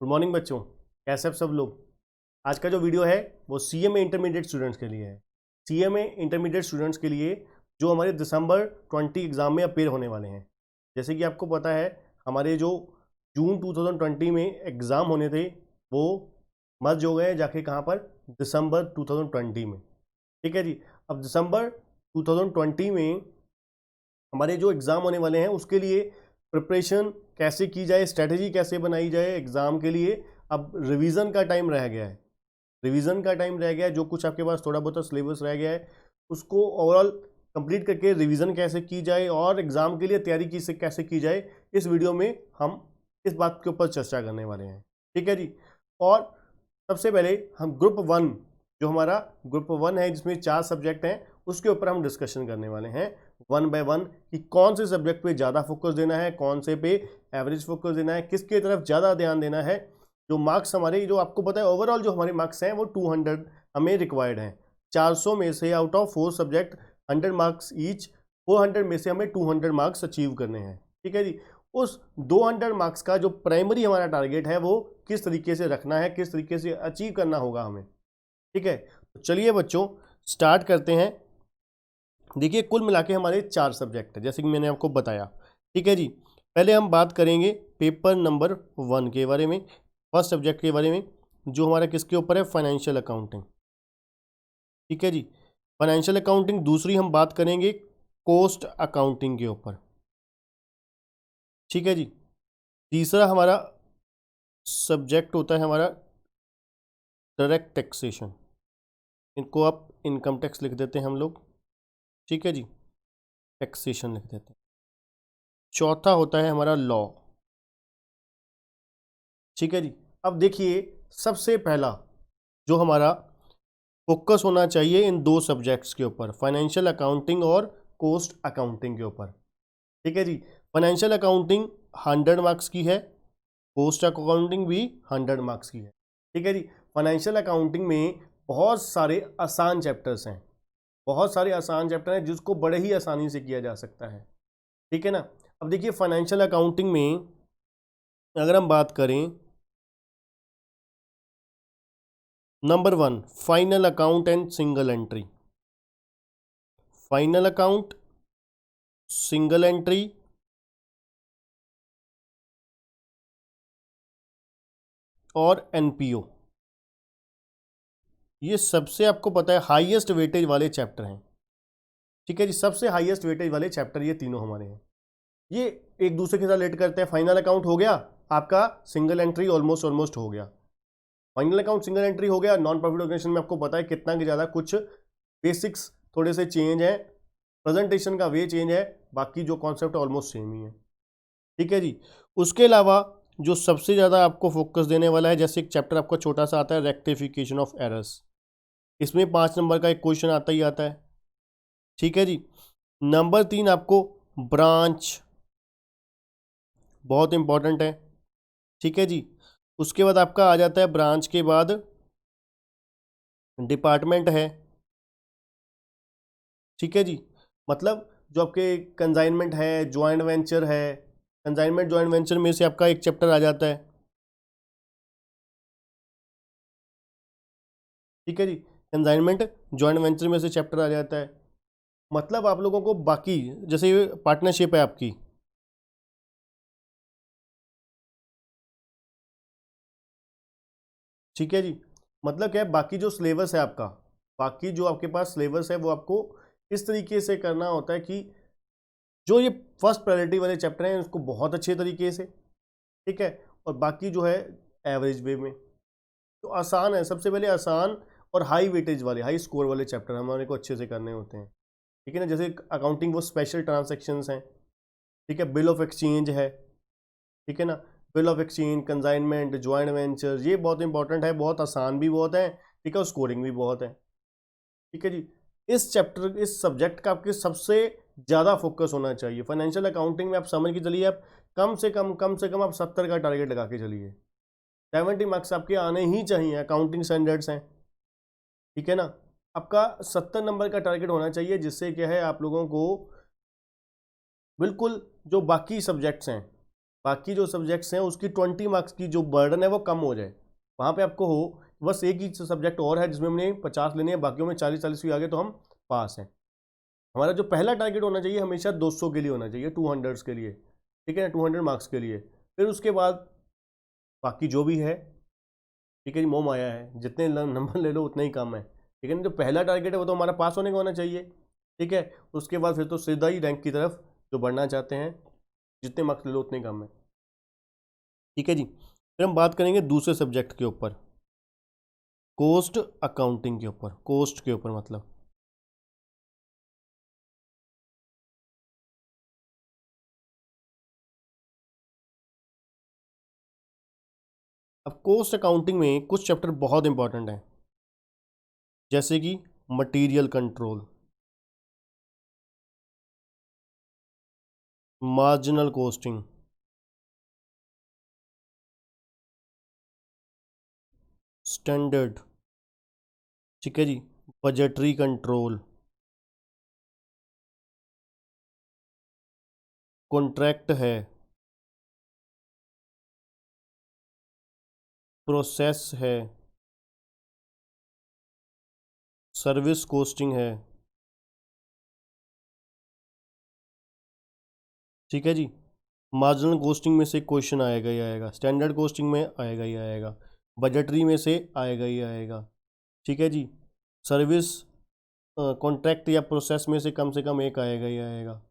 Good morning बच्चों, कैसे आप सब लोग। आज का जो वीडियो है वो सीएमए इंटरमीडिएट स्टूडेंट्स के लिए है। सीएमए इंटरमीडिएट स्टूडेंट्स के लिए जो हमारे दिसंबर 20 एग्ज़ाम में अपेयर होने वाले हैं। जैसे कि आपको पता है हमारे जो जून 2020 में एग्ज़ाम होने थे वो मर्ज हो गए जाके कहाँ पर, दिसंबर 2020 में। ठीक है जी। अब दिसंबर 2020 में हमारे जो एग्ज़ाम होने वाले हैं उसके लिए प्रिपरेशन कैसे की जाए, स्ट्रैटेजी कैसे बनाई जाए एग्ज़ाम के लिए। अब रिवीजन का टाइम रह गया है, रिवीजन का टाइम रह गया है। जो कुछ आपके पास थोड़ा बहुत सिलेबस रह गया है उसको ओवरऑल कंप्लीट करके रिवीजन कैसे की जाए और एग्ज़ाम के लिए तैयारी कैसे की जाए, इस वीडियो में हम इस बात के ऊपर चर्चा करने वाले हैं। ठीक है जी। और सबसे पहले हम ग्रुप 1, जो हमारा ग्रुप 1 है जिसमें 4 सब्जेक्ट हैं, उसके ऊपर हम डिस्कशन करने वाले हैं 1 बाय 1 कि कौन से सब्जेक्ट पे ज़्यादा फोकस देना है, कौन से पे एवरेज फोकस देना है, किसके तरफ ज़्यादा ध्यान देना है। जो मार्क्स हमारे, जो आपको पता है ओवरऑल जो हमारे मार्क्स हैं वो 200 हमें रिक्वायर्ड हैं। 400 में से out of 4 subject 100 marks each, 400 में से हमें 200 मार्क्स अचीव करने हैं। ठीक है जी। उस 200 मार्क्स का जो प्राइमरी हमारा टारगेट है वो किस तरीके से रखना है, किस तरीके से अचीव करना होगा हमें। ठीक है, तो चलिए बच्चों स्टार्ट करते हैं। देखिए कुल मिला के हमारे 4 सब्जेक्ट है जैसे कि मैंने आपको बताया। ठीक है जी। पहले हम बात करेंगे पेपर नंबर 1 के बारे में, फर्स्ट सब्जेक्ट के बारे में, जो हमारा किसके ऊपर है, फाइनेंशियल अकाउंटिंग। ठीक है जी। Financial accounting. दूसरी हम बात करेंगे कॉस्ट अकाउंटिंग के ऊपर। ठीक है जी। तीसरा हमारा सब्जेक्ट होता है हमारा डायरेक्ट टैक्सेशन, इनको आप इनकम टैक्स लिख देते हैं हम लोग। ठीक है जी, टैक्सेशन लिख देते हैं। चौथा होता है हमारा लॉ। ठीक है जी। अब देखिए सबसे पहला जो हमारा फोकस होना चाहिए इन 2 सब्जेक्ट्स के ऊपर, फाइनेंशियल अकाउंटिंग और कॉस्ट अकाउंटिंग के ऊपर। ठीक है जी। फाइनेंशियल अकाउंटिंग 100 मार्क्स की है, कॉस्ट अकाउंटिंग भी 100 मार्क्स की है। ठीक है जी। फाइनेंशियल अकाउंटिंग में बहुत सारे आसान चैप्टर्स हैं, बहुत सारे आसान चैप्टर हैं जिसको बड़े ही आसानी से किया जा सकता है। ठीक है ना। अब देखिए फाइनेंशियल अकाउंटिंग में अगर हम बात करें, number 1 final account and single entry. Final account, single entry और एनपीओ, ये सबसे आपको पता है हाईएस्ट वेटेज वाले चैप्टर हैं। ठीक है जी। सबसे हाईएस्ट वेटेज वाले चैप्टर ये तीनों हमारे हैं। ये एक दूसरे के साथ रिलेट करते हैं। फाइनल अकाउंट हो गया आपका, सिंगल एंट्री ऑलमोस्ट हो गया। फाइनल अकाउंट सिंगल एंट्री हो गया। नॉन प्रॉफिट ऑर्गेनाइजेशन में आपको पता है कितना कि ज़्यादा कुछ बेसिक्स थोड़े से चेंज है, प्रेजेंटेशन का वे चेंज है, बाकी जो कॉन्सेप्ट है ऑलमोस्ट सेम ही है। ठीक है जी। उसके अलावा जो सबसे ज़्यादा आपको फोकस देने वाला है, जैसे एक चैप्टर आपका छोटा सा आता है रेक्टिफिकेशन ऑफ एरर्स, इसमें 5 नंबर का एक क्वेश्चन आता ही आता है। ठीक है जी। नंबर 3 आपको ब्रांच, बहुत इंपॉर्टेंट है। ठीक है जी। उसके बाद आपका आ जाता है ब्रांच के बाद डिपार्टमेंट है। ठीक है जी। मतलब जो आपके कंसाइनमेंट है, जॉइंट वेंचर है, कंसाइनमेंट जॉइंट वेंचर में से आपका एक चैप्टर आ जाता है। ठीक है जी। कंसाइनमेंट जॉइंट वेंचर में से चैप्टर आ जाता है। मतलब आप लोगों को बाकी, जैसे ये पार्टनरशिप है आपकी, ठीक है जी, मतलब क्या है, बाकी जो सिलेबस है आपका, बाकी जो आपके पास सिलेबस है वो आपको इस तरीके से करना होता है कि जो ये फर्स्ट प्रायोरिटी वाले चैप्टर हैं उसको बहुत अच्छे तरीके से, ठीक है, और बाकी जो है एवरेज वे में। तो आसान है, सबसे पहले आसान और हाई वेटेज वाले, हाई स्कोर वाले चैप्टर हमारे को अच्छे से करने होते हैं। ठीक है ना। जैसे अकाउंटिंग वो स्पेशल ट्रांजैक्शंस हैं, ठीक है, बिल ऑफ एक्सचेंज है, ठीक है ना, bill of exchange, consignment, joint venture, ये बहुत इंपॉर्टेंट है, बहुत आसान भी बहुत है, ठीक है, और स्कोरिंग भी बहुत है। ठीक है जी। इस चैप्टर, इस सब्जेक्ट का आपके सबसे ज़्यादा फोकस होना चाहिए। फाइनेंशियल अकाउंटिंग में आप समझ के चलिए, आप कम से कम आप 70 का टारगेट लगा के चलिए। 70 मार्क्स आपके आने ही चाहिए, अकाउंटिंग स्टैंडर्ड्स हैं। ठीक है ना। आपका 70 नंबर का टारगेट होना चाहिए, जिससे क्या है आप लोगों को बिल्कुल जो बाकी सब्जेक्ट्स हैं, बाकी जो सब्जेक्ट्स हैं उसकी 20 मार्क्स की जो बर्डन है वो कम हो जाए, वहाँ पे आपको हो बस एक ही सब्जेक्ट और है जिसमें हमने 50 लेने हैं, बाकियों में 40-40 भी आ गए तो हम पास हैं। हमारा जो पहला टारगेट होना चाहिए हमेशा 200 के लिए होना चाहिए, 200 के लिए, ठीक है, 200 मार्क्स के लिए। फिर उसके बाद बाकी जो भी है, ठीक है जी, मोह माया है, जितने नंबर ले लो उतना ही कम है, ठीक है ना। जो पहला टारगेट है वो तो हमारा पास होने का होना चाहिए, ठीक है। उसके बाद फिर तो सीधा ही रैंक की तरफ जो बढ़ना चाहते हैं, जितने मार्क्स ले लो उतने कम है, ठीक है जी। फिर हम बात करेंगे दूसरे सब्जेक्ट के ऊपर, कोस्ट अकाउंटिंग के ऊपर। कोस्ट के ऊपर मतलब अब कोस्ट अकाउंटिंग में कुछ चैप्टर बहुत इंपॉर्टेंट हैं, जैसे कि material control, marginal costing, standard, ठीक है जी, बजटरी कंट्रोल, कॉन्ट्रैक्ट है, प्रोसेस है, सर्विस कोस्टिंग है, ठीक है जी। मार्जिनल कोस्टिंग में से क्वेश्चन आएगा ही आएगा, स्टैंडर्ड कोस्टिंग में आएगा ही आएगा, बजटरी में से आएगा ही आएगा, ठीक है जी। सर्विस कॉन्ट्रैक्ट या प्रोसेस में से कम एक आएगा ही आएगा,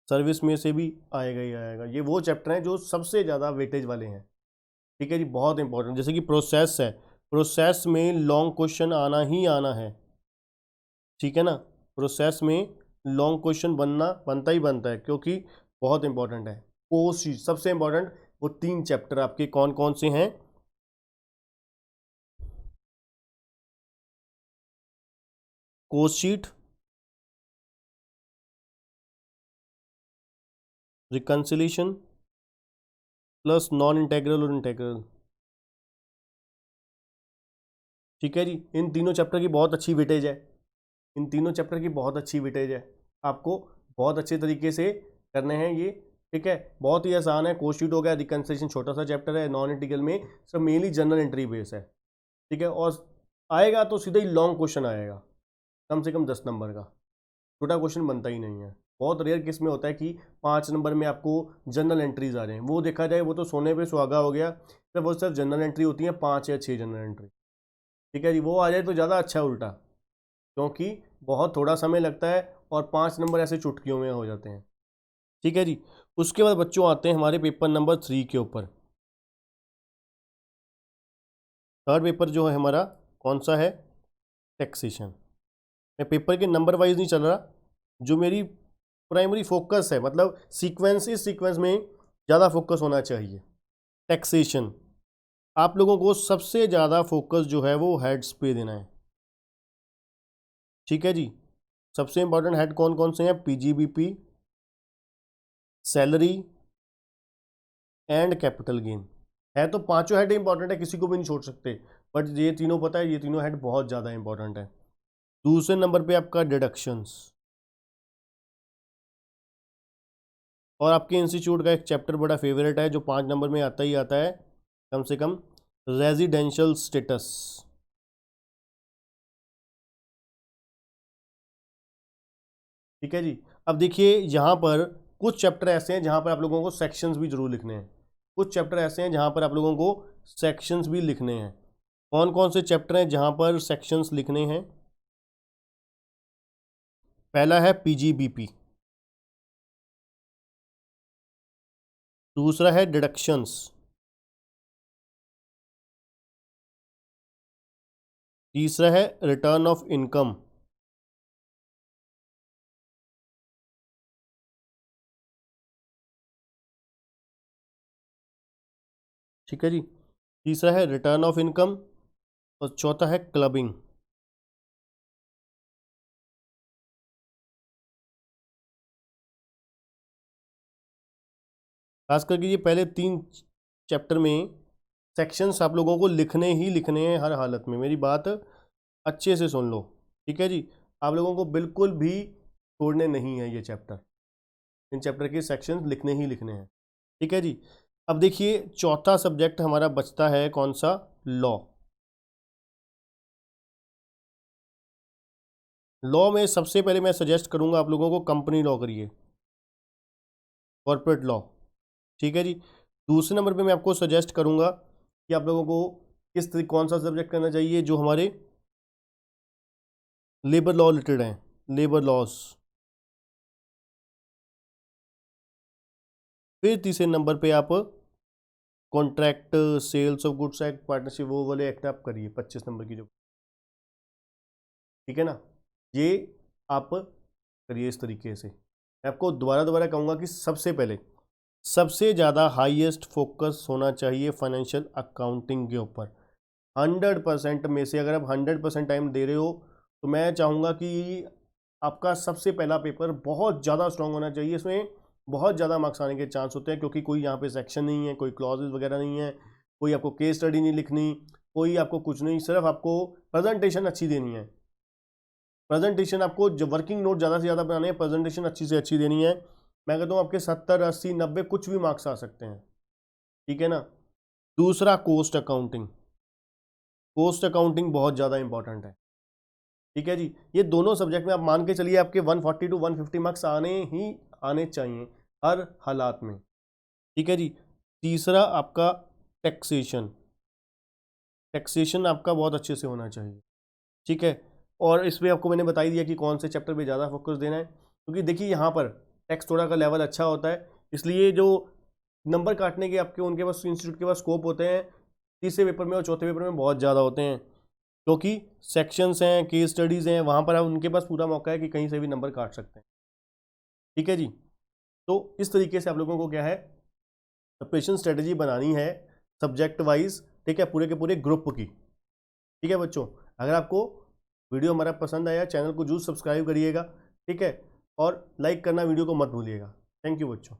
सर्विस में से भी आएगा ही आएगा। ये वो चैप्टर हैं जो सबसे ज़्यादा वेटेज वाले हैं, ठीक है जी, बहुत इंपॉर्टेंट। जैसे कि प्रोसेस है, प्रोसेस में लॉन्ग क्वेश्चन आना ही आना है, ठीक है ना। प्रोसेस में लॉन्ग क्वेश्चन बनता ही बनता है, क्योंकि बहुत इंपॉर्टेंट है। कोर्स शीट सबसे इंपॉर्टेंट, वो 3 चैप्टर आपके कौन कौन से हैं? Course sheet, reconciliation, plus non integral और इंटेग्रल, ठीक है जी। इन तीनों चैप्टर की बहुत अच्छी वेटेज है, इन तीनों चैप्टर की बहुत अच्छी वेटेज है, आपको बहुत अच्छे तरीके से करने हैं ये, ठीक है। बहुत ही आसान है। कोर्स शीट हो गया, रिकंसिलिएशन छोटा सा चैप्टर है, नॉन इंटीग्रल में सब मेनली जनरल एंट्री बेस है, ठीक है। और आएगा तो सीधा ही लॉन्ग क्वेश्चन आएगा, कम से कम 10 नंबर का, छोटा क्वेश्चन बनता ही नहीं है। बहुत रेयर केस में होता है कि 5 नंबर में आपको जनरल एंट्रीज आ रहे हैं, वो देखा जाए वो तो सोने पे सुहागा हो गया, तो वो सिर्फ जनरल एंट्री होती है 5 या 6 जनरल एंट्री, ठीक है जी। वो आ जाए तो ज़्यादा अच्छा है उल्टा, क्योंकि बहुत थोड़ा समय लगता है और 5 नंबर ऐसे चुटकियों में हो जाते हैं, ठीक है जी। उसके बाद बच्चों आते हैं हमारे पेपर नंबर 3 के ऊपर। थर्ड पेपर जो है हमारा कौन सा है? टैक्सेशन। मैं पेपर के नंबर वाइज नहीं चल रहा, जो मेरी प्राइमरी फोकस है, मतलब सीक्वेंस, इस सीक्वेंस में ज़्यादा फोकस होना चाहिए। टैक्सेशन, आप लोगों को सबसे ज़्यादा फोकस जो है वो हेड्स पे देना है, ठीक है जी। सबसे इंपॉर्टेंट हेड कौन कौन से हैं? PGBP, salary and capital gain. है तो पांचों हेड इंपॉर्टेंट है, किसी को भी नहीं छोड़ सकते, बट ये तीनों पता है, ये तीनों हेड बहुत ज़्यादा इंपॉर्टेंट है। दूसरे नंबर पे आपका डिडक्शंस, और आपके इंस्टीट्यूट का एक चैप्टर बड़ा फेवरेट है जो 5 नंबर में आता ही आता है कम से कम, रेजिडेंशियल स्टेटस, ठीक है जी। अब देखिए यहाँ पर कुछ चैप्टर ऐसे हैं जहाँ पर आप लोगों को सेक्शंस भी जरूर लिखने हैं, कुछ चैप्टर ऐसे हैं जहाँ पर आप लोगों को सेक्शंस भी लिखने हैं। कौन कौन से चैप्टर हैं जहाँ पर सेक्शंस लिखने हैं? पहला है पीजीबीपी, दूसरा है डिडक्शंस, तीसरा है रिटर्न ऑफ इनकम, ठीक है जी, तीसरा है रिटर्न ऑफ इनकम, और चौथा है क्लबिंग। खास करके ये पहले 3 चैप्टर में सेक्शंस आप लोगों को लिखने ही लिखने हैं हर हालत में, मेरी बात अच्छे से सुन लो, ठीक है जी। आप लोगों को बिल्कुल भी छोड़ने नहीं है ये चैप्टर, इन चैप्टर के सेक्शंस लिखने ही लिखने हैं, ठीक है जी। अब देखिए चौथा सब्जेक्ट हमारा बचता है कौन सा, लॉ। लॉ में सबसे पहले मैं सजेस्ट करूंगा आप लोगों को कंपनी लॉ करिए, कॉर्पोरेट लॉ, ठीक है जी। दूसरे नंबर पे मैं आपको सजेस्ट करूंगा कि आप लोगों को कौन सा सब्जेक्ट करना चाहिए जो हमारे लेबर लॉ रिलेटेड हैं, लेबर लॉस। फिर तीसरे नंबर पे आप contract, sales of goods act, partnership, वो वाले एक्ट आप करिए 25 नंबर की जो, ठीक है ना। ये आप करिए इस तरीके से। मैं आपको दोबारा दोबारा कहूँगा कि सबसे पहले सबसे ज़्यादा हाईएस्ट फोकस होना चाहिए फाइनेंशियल अकाउंटिंग के ऊपर। 100% में से अगर आप 100% टाइम दे रहे हो तो मैं चाहूँगा कि आपका सबसे पहला पेपर बहुत ज़्यादा स्ट्रांग होना चाहिए। इसमें बहुत ज़्यादा मार्क्स आने के चांस होते हैं क्योंकि कोई यहाँ पे सेक्शन नहीं है, कोई क्लॉजेज वगैरह नहीं है, कोई आपको केस स्टडी नहीं लिखनी, कोई आपको कुछ नहीं, सिर्फ आपको प्रेजेंटेशन अच्छी देनी है। प्रेजेंटेशन आपको जो वर्किंग नोट ज़्यादा से ज़्यादा बनाने हैं, प्रेजेंटेशन अच्छी से अच्छी देनी है। मैं कहता हूँ आपके 70, 80, 90 कुछ भी मार्क्स आ सकते हैं, ठीक है ना। दूसरा कोस्ट अकाउंटिंग, कोस्ट अकाउंटिंग बहुत ज़्यादा इंपॉर्टेंट है, ठीक है जी। ये दोनों सब्जेक्ट में आप मान के चलिए आपके 140 to 150 मार्क्स आने ही आने चाहिए हर हालात में, ठीक है जी। तीसरा आपका टैक्सेशन, टैक्सेशन आपका बहुत अच्छे से होना चाहिए, ठीक है। और इसमें आपको मैंने बता ही दिया कि कौन से चैप्टर पे ज़्यादा फोकस देना है, क्योंकि देखिए यहाँ पर टैक्स थोड़ा का लेवल अच्छा होता है, इसलिए जो नंबर काटने के आपके उनके पास इंस्टीट्यूट के पास स्कोप होते हैं तीसरे पेपर में और चौथे पेपर में बहुत ज़्यादा होते हैं, क्योंकि सेक्शंस हैं, केस स्टडीज़ हैं, वहाँ पर उनके पास पूरा मौका है कि कहीं से भी नंबर काट सकते हैं, ठीक है जी। तो इस तरीके से आप लोगों को क्या है, प्रिपरेशन स्ट्रेटजी बनानी है सब्जेक्ट वाइज, ठीक है, पूरे के पूरे ग्रुप की, ठीक है बच्चों। अगर आपको वीडियो हमारा पसंद आया चैनल को जरूर सब्सक्राइब करिएगा, ठीक है, और लाइक करना वीडियो को मत भूलिएगा। थैंक यू बच्चों।